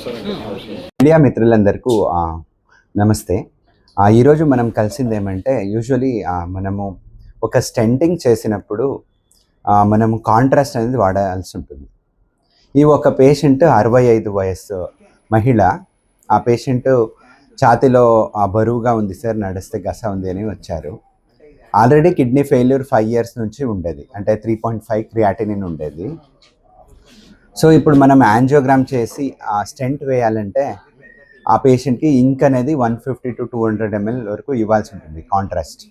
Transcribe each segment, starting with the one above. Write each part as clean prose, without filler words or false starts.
Media మిత్రులందరికీ నమస్తే. ఈరోజు మనం కలిసింది ఏమంటే యూజువలీ మనము ఒక స్టెంటింగ్ చేసినప్పుడు మనం కాంట్రాస్ట్ అనేది వాడాల్సి ఉంటుంది. ఈ ఒక పేషెంట్ 65 వయస్సు మహిళ. ఆ పేషెంట్ ఛాతీలో బరువుగా ఉంది సార్, నడిస్తే గస ఉంది అని వచ్చారు. ఆల్రెడీ కిడ్నీ ఫెయిల్యూర్ 5 years నుంచి ఉండేది, అంటే 3.5 క్రియాటినిన్ ఉండేది. సో ఇప్పుడు మనం యాంజియోగ్రామ్ చేసి ఆ స్టెంట్ వేయాలంటే ఆ పేషెంట్కి ఇంక్ అనేది 150 to 200 ml వరకు ఇవ్వాల్సి ఉంటుంది కాంట్రాస్ట్.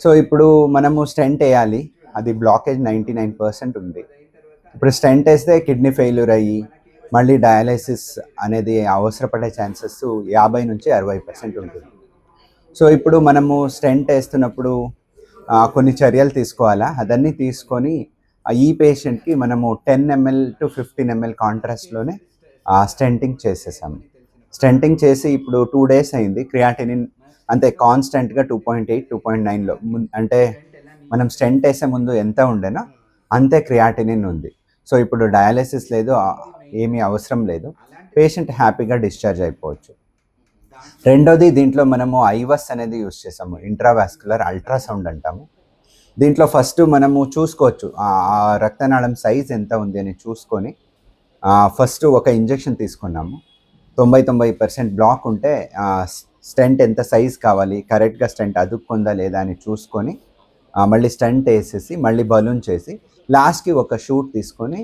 సో ఇప్పుడు మనము స్టెంట్ వేయాలి, అది బ్లాకేజ్ 99% ఉంది. ఇప్పుడు స్టెంట్ వేస్తే కిడ్నీ ఫెయిల్యూర్ అయ్యి మళ్ళీ డయాలసిస్ అనేది అవసరపడే ఛాన్సెస్ 50 నుంచి 60% ఉంటుంది. సో ఇప్పుడు మనము స్టెంట్ వేస్తున్నప్పుడు కొన్ని చర్యలు తీసుకోవాలా, అదన్నీ తీసుకొని ఈ పేషెంట్కి మనము 10 ml to 15 ml కాంట్రాస్ట్లోనే స్టెంటింగ్ చేసేసాము. స్టెంటింగ్ చేసి ఇప్పుడు 2 days అయింది. క్రియాటినిన్ అంతే కాన్స్టెంట్గా 2.8 2.9లో, అంటే మనం స్టెంట్ వేసే ముందు ఎంత ఉండేనో అంతే క్రియాటినిన్ ఉంది. సో ఇప్పుడు డయాలసిస్ లేదు, ఏమీ అవసరం లేదు, పేషెంట్ హ్యాపీగా డిశ్చార్జ్ అయిపోవచ్చు. రెండోది, దీంట్లో మనము ఐవస్ అనేది యూస్ చేసాము, ఇంట్రావాస్కులర్ అల్ట్రాసౌండ్ అంటాము. దీంట్లో ఫస్ట్ మనము చూసుకోవచ్చు ఆ రక్తనాళం సైజ్ ఎంత ఉంది అని చూసుకొని ఫస్ట్ ఒక ఇంజెక్షన్ తీసుకున్నాము. 90% బ్లాక్ ఉంటే స్టెంట్ ఎంత సైజ్ కావాలి, కరెక్ట్గా స్టెంట్ అదుక్కుందా లేదా అని చూసుకొని మళ్ళీ స్టెంట్ వేసేసి మళ్ళీ బలూన్ చేసి లాస్ట్కి ఒక షూట్ తీసుకొని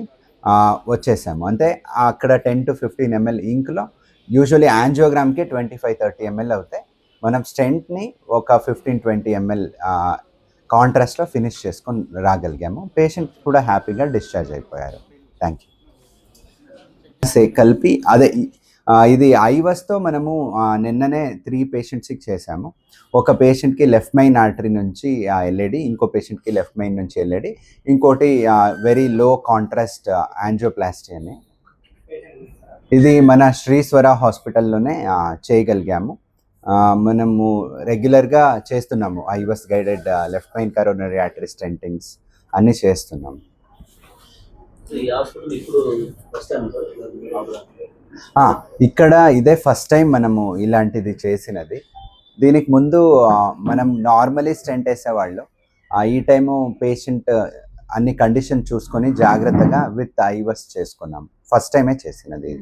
వచ్చేసాము. అంటే అక్కడ 10 to 15 ml ఇంక్లో యూజువల్లీ యాంజియోగ్రామ్కి 25-30 ml అవుతాయి. మనం స్టెంట్ని ఒక 15-20 ml కాంట్రాస్ట్లో ఫినిష్ చేసుకొని రాగలిగాము. పేషెంట్ కూడా హ్యాపీగా డిశ్చార్జ్ అయిపోయారు. Thank you. కలిపి అదే ఇది ఐవస్తో మనము నిన్ననే 3 పేషెంట్స్కి చేసాము. ఒక పేషెంట్కి లెఫ్ట్ మెయిన్ ఆర్టరీ నుంచి ఎల్ఏడి, ఇంకో పేషెంట్కి లెఫ్ట్ మెయిన్ నుంచి ఎల్ఏడి, ఇంకోటి వెరీ లో కాంట్రాస్ట్ యాంజియోప్లాస్టీ అని. ఇది మన శ్రీశ్వర హాస్పిటల్లోనే చేయగలిగాము. మనము రెగ్యులర్గా చేస్తున్నాము ఐవస్ guided left main coronary artery స్టెంటింగ్స్ అన్నీ చేస్తున్నాము. ఇక్కడ ఇదే ఫస్ట్ టైం మనము ఇలాంటిది చేసినది. దీనికి ముందు మనం నార్మలీ స్టెంట్ వేసేవాళ్ళు, ఈ టైము పేషెంట్ అన్ని కండిషన్ చూసుకొని జాగ్రత్తగా విత్ ఐవస్ చేసుకున్నాం. ఫస్ట్ టైమే చేసినది.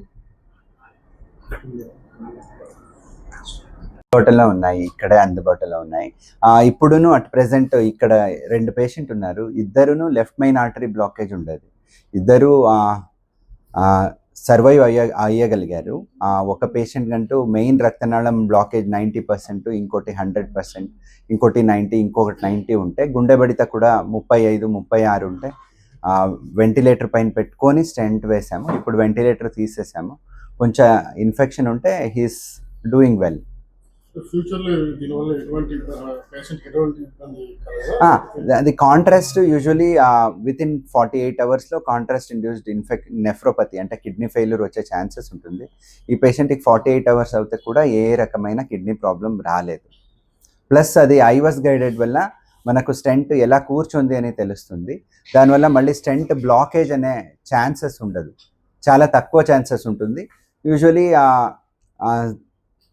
అందుబాటులో ఉన్నాయి, ఇక్కడే అందుబాటులో ఉన్నాయి. ఇప్పుడును అట్ ప్రెసెంట్ ఇక్కడ 2 పేషెంట్ ఉన్నారు. ఇద్దరును లెఫ్ట్ మెయిన్ ఆర్టరీ బ్లాకేజ్ ఉండేది, ఇద్దరు సర్వైవ్ అయ్యగలిగారు. ఒక పేషెంట్ కంటూ మెయిన్ రక్తనాళం బ్లాకేజ్ 90%, ఇంకోటి 100%, ఇంకోటి 90, ఇంకొకటి 90 ఉంటే, గుండె బడిత కూడా 35-36 ఉంటే వెంటిలేటర్ పైన పెట్టుకొని స్టెంట్ వేసాము. ఇప్పుడు వెంటిలేటర్ తీసేసాము. కొంచెం ఇన్ఫెక్షన్ ఉంటే హీస్ డూయింగ్ వెల్. అది contrast usually with in 48 hours contrast induced nephropathy అంటే కిడ్నీ ఫెయిల్యూర్ వచ్చే ఛాన్సెస్ ఉంటుంది. ఈ పేషెంట్కి 48 hours అవుతే కూడా ఏ రకమైన కిడ్నీ ప్రాబ్లం రాలేదు. ప్లస్ అది ఐవస్ గైడెడ్ వల్ల మనకు స్టెంట్ ఎలా కూర్చుంది అని తెలుస్తుంది. దానివల్ల మళ్ళీ స్టెంట్ బ్లాకేజ్ అనే ఛాన్సెస్ ఉండదు, చాలా తక్కువ ఛాన్సెస్ ఉంటుంది. యూజువలీ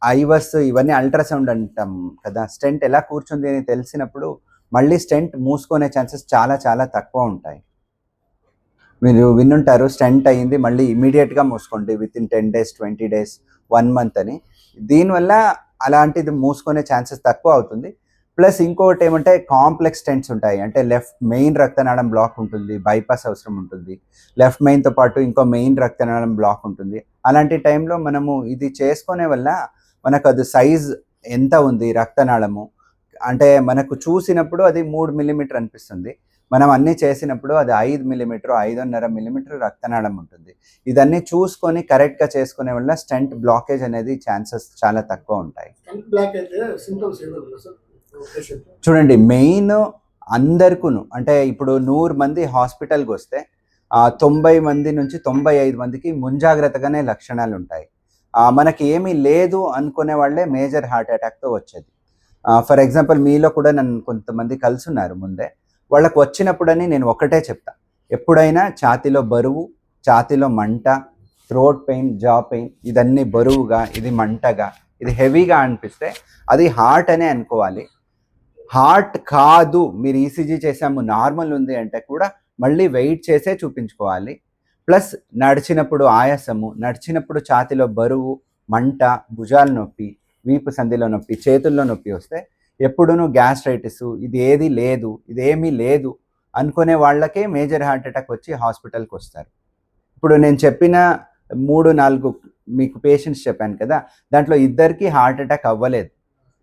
ఐవస్ ఇవన్నీ అల్ట్రాసౌండ్ అంటాం కదా, స్టెంట్ ఎలా కూర్చుంది అని తెలిసినప్పుడు మళ్ళీ స్టెంట్ మూసుకునే ఛాన్సెస్ చాలా చాలా తక్కువ ఉంటాయి. మీరు విన్నుంటారు, స్టెంట్ అయ్యింది మళ్ళీ ఇమీడియట్గా మూసుకోండి with in 10 days 20 days 1 month అని. దీనివల్ల అలాంటిది మూసుకునే ఛాన్సెస్ తక్కువ అవుతుంది. ప్లస్ ఇంకొకటి ఏమంటే కాంప్లెక్స్ స్టెంట్స్ ఉంటాయి, అంటే లెఫ్ట్ మెయిన్ రక్తనాళం బ్లాక్ ఉంటుంది, బైపాస్ అవసరం ఉంటుంది. లెఫ్ట్ మెయిన్తో పాటు ఇంకో మెయిన్ రక్తనాళం బ్లాక్ ఉంటుంది. అలాంటి టైంలో మనము ఇది చేసుకునే వల్ల మనకు అది సైజ్ ఎంత ఉంది రక్తనాళము అంటే మనకు చూసినప్పుడు అది 3 mm అనిపిస్తుంది. మనం అన్నీ చేసినప్పుడు అది 5 mm 5.5 mm రక్తనాళం ఉంటుంది. ఇదన్నీ చూసుకొని కరెక్ట్గా చేసుకునే వల్ల స్టెంట్ బ్లాకేజ్ అనేది ఛాన్సెస్ చాలా తక్కువ ఉంటాయి. చూడండి, మెయిన్ అందరికీ అంటే ఇప్పుడు 100 మంది హాస్పిటల్కి వస్తే 90 మంది నుంచి 95 మందికి ముంజాగ్రత్తగానే లక్షణాలు ఉంటాయి. మనకి ఏమీ లేదు అనుకునే వాళ్ళే మేజర్ హార్ట్ అటాక్తో వచ్చేది. ఫర్ ఎగ్జాంపుల్ మీలో కూడా నన్ను కొంతమంది కలుసున్నారు ముందే. వాళ్ళకు వచ్చినప్పుడని నేను ఒకటే చెప్తా, ఎప్పుడైనా ఛాతీలో బరువు, ఛాతీలో మంట, థ్రోట్ పెయిన్, జా పెయిన్, ఇదన్నీ బరువుగా, ఇది మంటగా, ఇది హెవీగా అనిపిస్తే అది హార్ట్ అనే అనుకోవాలి. హార్ట్ కాదు, మీరు ఈసీజీ చేసాము నార్మల్ ఉంది అంటే కూడా మళ్ళీ వెయిట్ చేసే చూపించుకోవాలి. ప్లస్ నడిచినప్పుడు ఆయాసము, నడిచినప్పుడు ఛాతీలో బరువు, మంట, భుజాల నొప్పి, వీపు సంధిలో నొప్పి, చేతుల్లో నొప్పి వస్తే ఎప్పుడూ గ్యాస్ట్రైటిస్ ఇదేమీ లేదు అనుకునే వాళ్ళకే మేజర్ హార్ట్ అటాక్ వచ్చి హాస్పిటల్కి వస్తారు. ఇప్పుడు నేను చెప్పిన 3-4 మీకు పేషెంట్స్ చెప్పాను కదా, దాంట్లో ఇద్దరికి హార్ట్ అటాక్ అవ్వలేదు.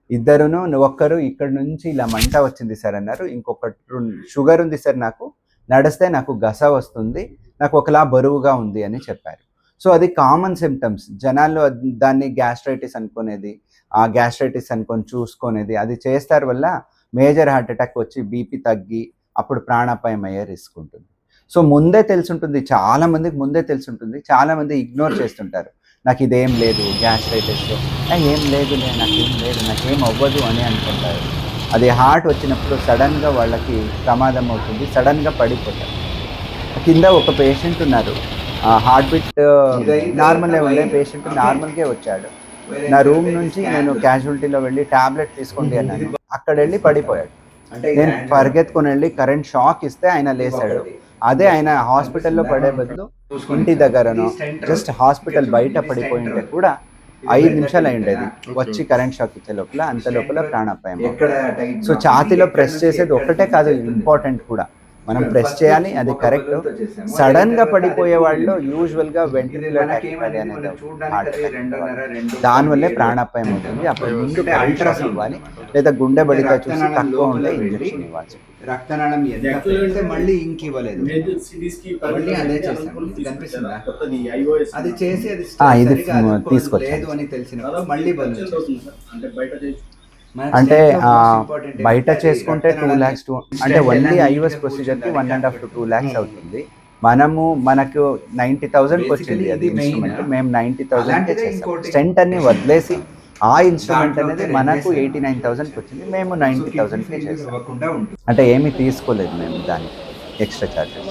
ఇద్దరును ఒక్కరు ఇక్కడ నుంచి ఇలా మంట వచ్చింది సార్ అన్నారు, ఇంకొకరు షుగర్ ఉంది సార్, నాకు నడిస్తే నాకు గస వస్తుంది, నాకు ఒకలా బరువుగా ఉంది అని చెప్పారు. సో అది కామన్ సిమ్టమ్స్. జనాల్లో దాన్ని గ్యాస్ట్రైటిస్ అనుకునేది, ఆ గ్యాస్ట్రైటిస్ అనుకొని చూసుకునేది అది చేస్తారు వల్ల మేజర్ హార్ట్ అటాక్ వచ్చి బీపీ తగ్గి అప్పుడు ప్రాణాపాయం అయ్యే రిస్క్ ఉంటుంది. సో ముందే తెలుసుంటుంది, చాలామందికి ముందే తెలుసుంటుంది, చాలామంది ఇగ్నోర్ చేస్తుంటారు. నాకు ఇదేం లేదు గ్యాస్ట్రైటిస్, ఏం లేదులే, నాకేం అవ్వదు అని అనుకుంటారు. అది హార్ట్ వచ్చినప్పుడు సడన్గా వాళ్ళకి ప్రమాదం అవుతుంది, సడన్గా పడిపోతారు. కింద ఒక పేషెంట్ ఉన్నారు, హార్ట్ బీట్ నార్మల్గా ఉండే పేషెంట్ నార్మల్గా వచ్చాడు. నా రూమ్ నుంచి నేను క్యాజువాలిటీలో వెళ్ళి ట్యాబ్లెట్ తీసుకోండి అన్నాను, అక్కడ వెళ్ళి పడిపోయాడు. నేను పరిగెత్తుకొని వెళ్ళి కరెంట్ షాక్ ఇస్తే ఆయన లేచాడు. అదే ఆయన హాస్పిటల్లో పడే బదులు ఇంటి దగ్గరనో జస్ట్ హాస్పిటల్ బయట పడిపోయింటే కూడా 5 నిమిషాలు అయ్యిండేది, వచ్చి కరెంట్ షాక్ ఇచ్చే లోపల అంత లోపల ప్రాణాపాయం. సో ఛాతీలో ప్రెస్ చేసేది ఒక్కటే కాదు, ఇంపార్టెంట్ కూడా మనం ప్రెస్ చేయాలి, అది కరెక్ట్. సడన్గా పడిపోయే వాళ్ళు యూజువల్గా వెంట్రిక్యులర్ టెకికార్డియా అనేది హార్ట్ అటాక్, దానివల్లే ప్రాణాపాయం అవుతుంది. అప్పుడు ముందు అల్ట్రాసౌండ్ ఇవ్వాలి, లేదా గుండె బడిత చూసి తక్కువ ఉంటే ఇంజెక్షన్ ఇవ్వాలి. రక్తనాళం మళ్ళీ ఇంక ఇవ్వలేదు, మళ్ళీ అదే చేసాను, అది చేసి ఇది తీసుకొచ్చాను అని తెలిసినప్పుడు మళ్ళీ అంటే బయట చేసుకుంటే 2 lakhs అంటే ఓన్లీ ఐఓఎస్ ప్రొసీజర్కి 1.5 to 2 lakhs అవుతుంది. మనకు 90,000కి వచ్చింది అది ఇన్స్ట్రుమెంట్, మేము 90,000కే చేసాం. స్టెంట్ అన్ని వదిలేసి ఆ ఇన్స్ట్రుమెంట్ అనేది మనకు 89,000కి వచ్చింది, మేము 90,000కే చేసాం. అంటే ఏమీ తీసుకోలేదు మేము దానికి ఎక్స్ట్రా ఛార్జెస్.